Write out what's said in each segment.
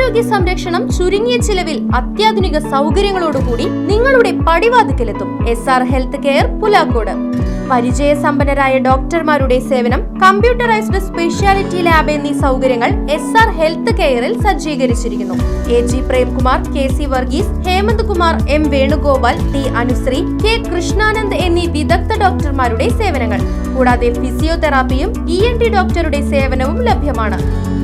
ആരോഗ്യ സംരക്ഷണം ചുരുങ്ങിയ ചിലവിൽ അത്യാധുനിക സൗകര്യങ്ങളോടുകൂടി നിങ്ങളുടെ പടിവാതിക്കലെത്തും. SR health care, Pulakode. പരിചയസമ്പന്നരായ ഡോക്ടർമാരുടെ സേവനം, കമ്പ്യൂട്ടറൈസ്ഡ് സ്പെഷ്യാലിറ്റി ലാബ് എന്നീ സൗകര്യങ്ങൾ SR ഹെൽത്ത് കെയറിൽ സജ്ജീകരിച്ചിരിക്കുന്നു. AG Premkumar, KC Varghese, Hemant Kumar, M Venugopal, T Anusree, K Krishnanand എന്നീ വിദഗ്ധ ഡോക്ടർമാരുടെ സേവനങ്ങൾ. കൂടാതെ ഫിസിയോതെറാപ്പിയും ENT ഡോക്ടറുടെ സേവനവും ലഭ്യമാണ്.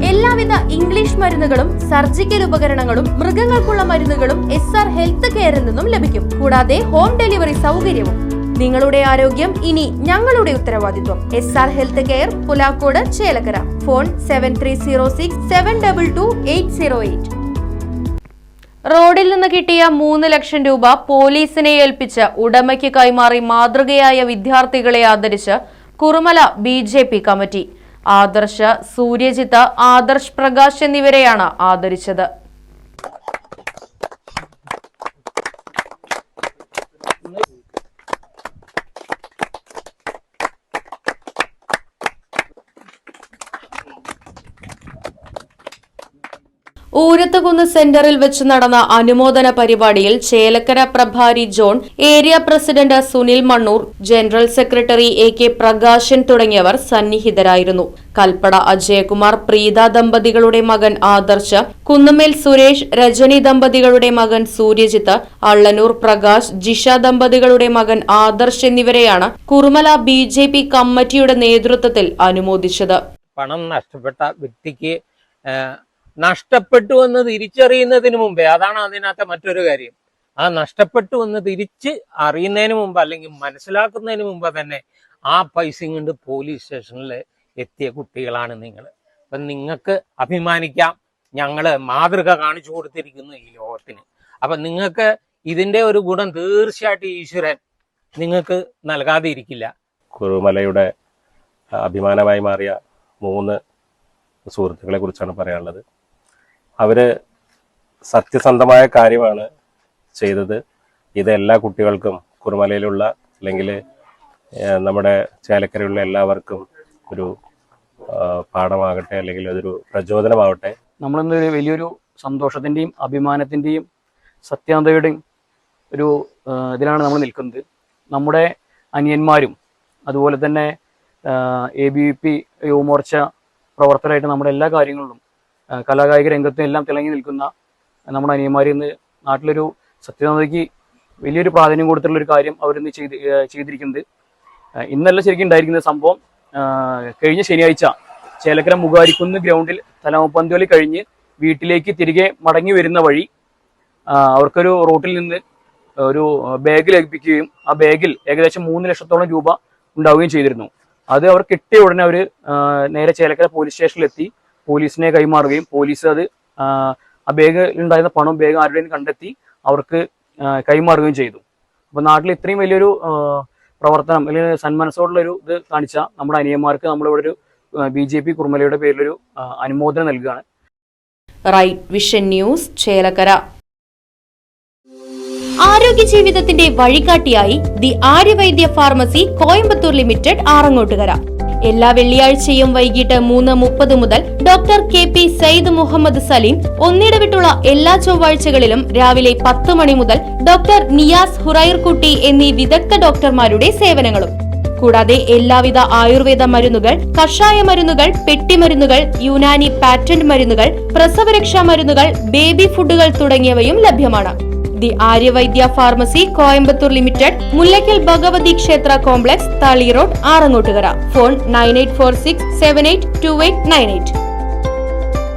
എല്ലാവിധ ഇംഗ്ലീഷ് മരുന്നുകളും സർജിക്കൽ ഉപകരണങ്ങളും മൃഗങ്ങൾക്കുള്ള മരുന്നുകളും SR ഹെൽത്ത് കെയറിൽ നിന്നും ലഭിക്കും. കൂടാതെ ഹോം ഡെലിവറി സൗകര്യവും. നിങ്ങളുടെ ആരോഗ്യം ഇനി ഞങ്ങളുടെ ഉത്തരവാദിത്വം. SR health care, Pulakode, Chelakkara. Phone 7306722808. റോഡിൽ നിന്ന് കിട്ടിയ 3 ലക്ഷം രൂപ പോലീസിനെ ഏൽപ്പിച്ച് ഉടമയ്ക്ക് കൈമാറി മാതൃകയായ വിദ്യാർത്ഥികളെ ആദരിച്ച് കുറുമല BJP കമ്മിറ്റി. ആദർശ്, സൂര്യജിത്ത്, ആദർശ് പ്രകാശ് എന്നിവരെയാണ് ആദരിച്ചത്. ഊരത്തുകുന്ന് സെന്ററിൽ വെച്ച് നടന്ന അനുമോദന പരിപാടിയിൽ ചേലക്കര പ്രഭാരി John, area president Sunil Mannur, general secretary AK Prakashan തുടങ്ങിയവർ സന്നിഹിതരായിരുന്നു. കൽപ്പട അജയകുമാർ, പ്രീത ദമ്പതികളുടെ മകൻ ആദർശ്, കുന്നുമേൽ സുരേഷ്, രജനി ദമ്പതികളുടെ മകൻ സൂര്യജിത്ത്, അള്ളനൂർ പ്രകാശ്, ജിഷ ദമ്പതികളുടെ മകൻ ആദർശ് എന്നിവരെയാണ് കുറുമല BJP കമ്മിറ്റിയുടെ നേതൃത്വത്തിൽ അനുമോദിച്ചത്. പണം നഷ്ടപ്പെട്ട വ്യക്തിക്ക് നഷ്ടപ്പെട്ടു എന്ന് തിരിച്ചറിയുന്നതിന് മുമ്പേ, അതാണ് അതിനകത്തെ മറ്റൊരു കാര്യം, ആ നഷ്ടപ്പെട്ടു എന്ന് തിരിച്ച് അറിയുന്നതിന് മുമ്പ് അല്ലെങ്കിൽ മനസ്സിലാക്കുന്നതിന് മുമ്പ് തന്നെ ആ പൈസയും കൊണ്ട് പോലീസ് സ്റ്റേഷനിൽ എത്തിയ കുട്ടികളാണ് നിങ്ങൾ. അപ്പം നിങ്ങൾക്ക് അഭിമാനിക്കാം, ഞങ്ങള് മാതൃക കാണിച്ചു കൊടുത്തിരിക്കുന്നു ഈ ലോകത്തിന്. അപ്പം നിങ്ങൾക്ക് ഇതിന്റെ ഒരു ഗുണം തീർച്ചയായിട്ടും ഈശ്വരൻ നിങ്ങൾക്ക് നൽകാതെ ഇരിക്കില്ല. കുറുമലയുടെ അഭിമാനമായി മാറിയ 3 സുഹൃത്തുക്കളെ കുറിച്ചാണ് പറയാനുള്ളത്. അവര് സത്യസന്ധമായ കാര്യമാണ് ചെയ്തത്. ഇത് എല്ലാ കുട്ടികൾക്കും, കുറുമലയിലുള്ള അല്ലെങ്കിൽ നമ്മുടെ ചേലക്കരയുള്ള എല്ലാവർക്കും ഒരു പാഠമാകട്ടെ, അല്ലെങ്കിൽ അതൊരു പ്രചോദനമാവട്ടെ. നമ്മളിന്ന് വലിയൊരു സന്തോഷത്തിൻ്റെയും അഭിമാനത്തിൻ്റെയും സത്യസന്ധതയുടെയും ഒരു ഇതിലാണ് നമ്മൾ നിൽക്കുന്നത്. നമ്മുടെ അനിയന്മാരും അതുപോലെ തന്നെ ABVP യുവമോർച്ച പ്രവർത്തകരായിട്ട് നമ്മുടെ എല്ലാ കാര്യങ്ങളിലും കലാകായിക രംഗത്തും എല്ലാം തിളങ്ങി നിൽക്കുന്ന നമ്മുടെ അനിയന്മാർ ഇന്ന് നാട്ടിലൊരു സത്യസന്ധതയ്ക്ക് വലിയൊരു പ്രാധാന്യം കൊടുത്തിട്ടുള്ളൊരു കാര്യം അവരിന്ന് ചെയ്തിരിക്കുന്നത്. ഇന്നല്ല ശരിക്കും ഉണ്ടായിരിക്കുന്ന സംഭവം, കഴിഞ്ഞ ശനിയാഴ്ച ചേലക്കര മുകാരിക്കുന്ന് ഗ്രൗണ്ടിൽ തലമപ്പന്തുകളി കഴിഞ്ഞ് വീട്ടിലേക്ക് തിരികെ മടങ്ങി വരുന്ന വഴി അവർക്കൊരു റോട്ടിൽ നിന്ന് ഒരു ബാഗ് ലഭിക്കുകയും ആ ബാഗിൽ ഏകദേശം 3 ലക്ഷത്തോളം രൂപ ഉണ്ടാവുകയും ചെയ്തിരുന്നു. അത് അവർ കിട്ടിയ ഉടനെ അവർ നേരെ ചേലക്കര പോലീസ് സ്റ്റേഷനിലെത്തി പോലീസിനെ കൈമാറുകയും പോലീസ് അത് ആ ബാഗിൽ ഉണ്ടായിരുന്ന പണം ബാഗ് ആരുടെയും കണ്ടെത്തി അവർക്ക് കൈമാറുകയും ചെയ്തു. അപ്പോൾ നാട്ടിൽ ഇത്രയും വലിയൊരു പ്രവർത്തനം അല്ലെങ്കിൽ സന്മനസ്സോടുള്ളൊരു ഇത് കാണിച്ച നമ്മുടെ അനിയന്മാർക്ക് നമ്മളിവിടെ ഒരു BJP കുറുമലയുടെ പേരിലൊരു അനുമോദനം നൽകുകയാണ്. Right vision news, Chelakkara. ആരോഗ്യ ജീവിതത്തിന്റെ വഴികാട്ടിയായി the Aryavaidya pharmacy Coimbatore limited, Arangottukara. എല്ലാ വെള്ളിയാഴ്ചയും വൈകിട്ട് 3:30 മുതൽ ഡോക്ടർ KP സയ്യിദ് മുഹമ്മദ് സലീം, ഒന്നിടവിട്ടുള്ള എല്ലാ ചൊവ്വാഴ്ചകളിലും രാവിലെ 10 മണി മുതൽ ഡോക്ടർ നിയാസ് ഹുറൈർകുട്ടി എന്നീ വിദഗ്ധ ഡോക്ടർമാരുടെ സേവനങ്ങളും. കൂടാതെ എല്ലാവിധ ആയുർവേദ മരുന്നുകൾ, കഷായ മരുന്നുകൾ, പെട്ടിമരുന്നുകൾ, യുനാനി പാറ്റന്റ് മരുന്നുകൾ, പ്രസവരക്ഷാ മരുന്നുകൾ, ബേബി ഫുഡുകൾ തുടങ്ങിയവയും ലഭ്യമാണ്. The Aryavaidya pharmacy Coimbatore limited, Mullakkal Bhagavathi ക്ഷേത്ര കോംപ്ലക്സ്, താളി റോഡ്, ആറങ്ങോട്ടുകര. ഫോൺ 9846782898.